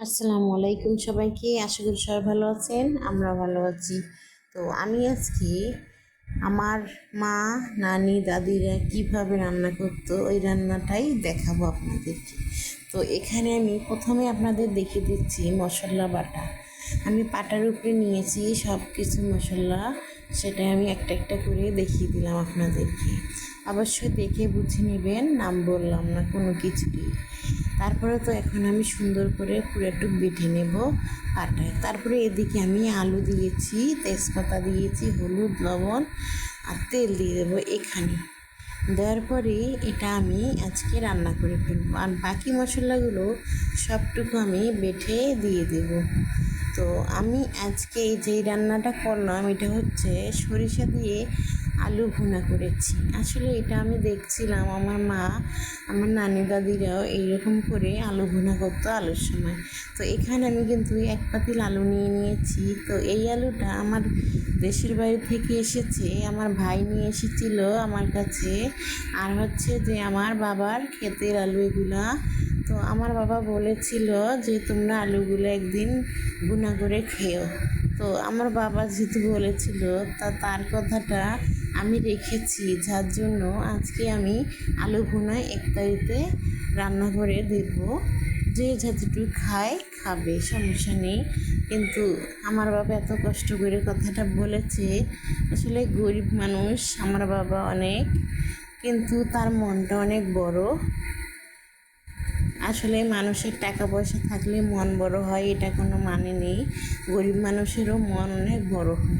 আসসালামু আলাইকুম সবাইকে। আশা করি সবাই ভালো আছেন, আমরা ভালো আছি। তো আমি আজকে আমার মা, নানি, দাদিরা কিভাবে রান্না করতো ওই রান্নাটাই দেখাবো আপনাদেরকে। তো এখানে আমি প্রথমে আপনাদের দেখিয়ে দিচ্ছি মশলা বাটা। আমি পাটার উপরে নিয়েছি সব কিছু মশলা, সেটা আমি একটা একটা করে দেখিয়ে দিলাম আপনাদেরকে। অবশ্যই দেখে বুঝে নেবেন, নাম বললাম না কোনো কিছুরই। তারপরে তো এখন আমি সুন্দর করে পুরোটুক বেটে নেব পাটায়। তারপরে এদিকে আমি আলু দিয়েছি, তেজপাতা দিয়েছি, হলুদ, লবণ আর তেল দিয়ে দেবো এখানে। দেওয়ার পরে এটা আমি আজকে রান্না করে ফেলবো, আর বাকি মশলাগুলো সবটুকু আমি বেটে দিয়ে দেব। তো আমি আজকে যেই রান্নাটা করলাম এটা হচ্ছে সরিষা দিয়ে আলু ভুনা করেছি। আসলে এটা আমি দেখছিলাম আমার মা, আমার নানি দাদিরাও এইরকম করে আলু ভুনা করতো আলুর সময়। তো এখানে আমি কিন্তু এক পাতিল আলু নিয়ে নিয়েছি। তো এই আলুটা আমার দেশের বাড়ি থেকে এসেছে, আমার ভাই নিয়ে এসেছিল আমার কাছে। আর হচ্ছে যে আমার বাবার ক্ষেতের আলু এগুলা। তো আমার বাবা বলেছিল যে তোমরা আলুগুলো একদিন ভুনা করে খেও। তো আমার বাবা যেহেতু বলেছিল, তার কথাটা আমি রেখেছি, যার জন্য আজকে আমি আলু ভুনা ইফতারিতে রান্না করে দেব। যে যতটুকু খায় খাবে, সমস্যা নেই। কিন্তু আমার বাবা এত কষ্ট করে কথাটা বলেছে। আসলে গরিব মানুষ আমার বাবা অনেক, কিন্তু তার মনটা অনেক বড়। আসলে মানুষের টাকা পয়সা থাকলে মন বড় হয় এটা কোনো মানে নেই, গরিব মানুষেরও মন অনেক বড় হয়।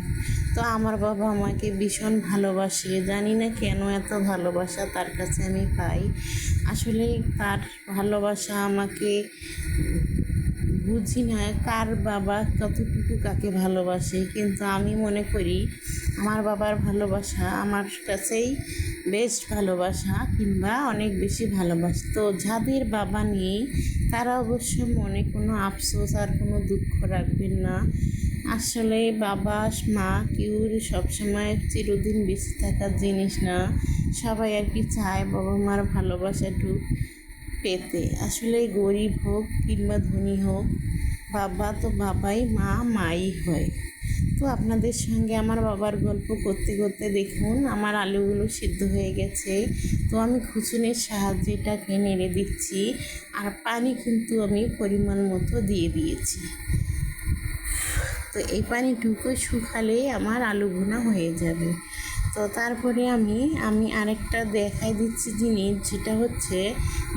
তো আমার বাবা আমাকে ভীষণ ভালোবাসে, জানি না কেন এত ভালোবাসা তার কাছে আমি পাই। আসলে তার ভালোবাসা আমাকে বুঝি না কার বাবা কতটুকু কাকে ভালোবাসে, কিন্তু আমি মনে করি আমার বাবার ভালোবাসা আমার কাছেই বেস্ট ভালোবাসা, কিংবা অনেক বেশি ভালোবাসা। তো যাদের বাবা নেই তারা অবশ্য মনে কোনো আফসোস আর কোনো দুঃখ রাখবেন না। আসলে বাবা মা কেউ সবসময় চিরদিন বেঁচে থাকার জিনিস না। সবাই আর কি চায় বাবা মার ভালোবাসাটুকু পেতে। আসলে গরিব হোক কিংবা ধনী হোক, বাবা তো বাবাই, মা মাই হয়। তো আপনাদের সঙ্গে আমার বাবার গল্প করতে করতে দেখুন আমার আলুগুলো সিদ্ধ হয়ে গেছে। তো আমি খুচুনির সাহায্যে এটাকে নেড়ে দিচ্ছি, আর পানি কিন্তু আমি পরিমাণ মতো দিয়ে দিয়েছি। তো এই পানিটুকু শুকালেই আমার আলু ভুনা হয়ে যাবে। তো তারপরে আমি আরেকটা দেখাই দিচ্ছি জিনিস, যেটা হচ্ছে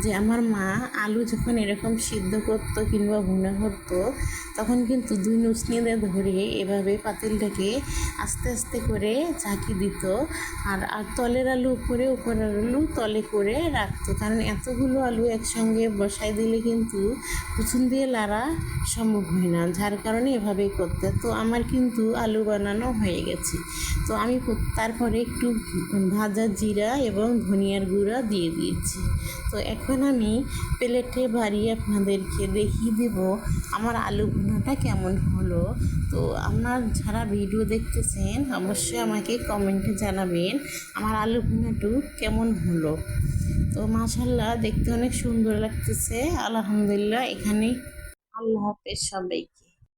যে আমার মা আলু যখন এরকম সিদ্ধ করতো কিংবা ভুনা করতো, তখন কিন্তু দুই নুসনিতে ধরে এভাবে পাতিলটাকে আস্তে আস্তে করে ঝাঁকি দিত। আর তলের আলু উপরে, উপরের আলু তলে করে রাখতো, কারণ এতগুলো আলু একসঙ্গে বসাই দিলে কিন্তু কুচুন দিয়ে লাড়া সম্ভব হয় না, যার কারণে এভাবেই করতে। তো আমার কিন্তু আলু বানানো হয়ে গেছে। তো আমি তারপরে একটু ভাজা জিরা এবং ধনিয়ার গুঁড়া দিয়ে দিয়েছি। তো এখন আমি প্লেটে বাড়িয়ে আপনাদেরকে দেখিয়ে দেব আমার আলু ভুনাটা কেমন হলো। তো আপনার যারা ভিডিও দেখতেছেন অবশ্যই আমাকে কমেন্টে জানাবেন আমার আলু ভুনাটু কেমন হলো। তো মাশাআল্লাহ দেখতে অনেক সুন্দর লাগতেছে, আলহামদুলিল্লাহ। এখানে আল্লাহ হাফেজ সবাইকে।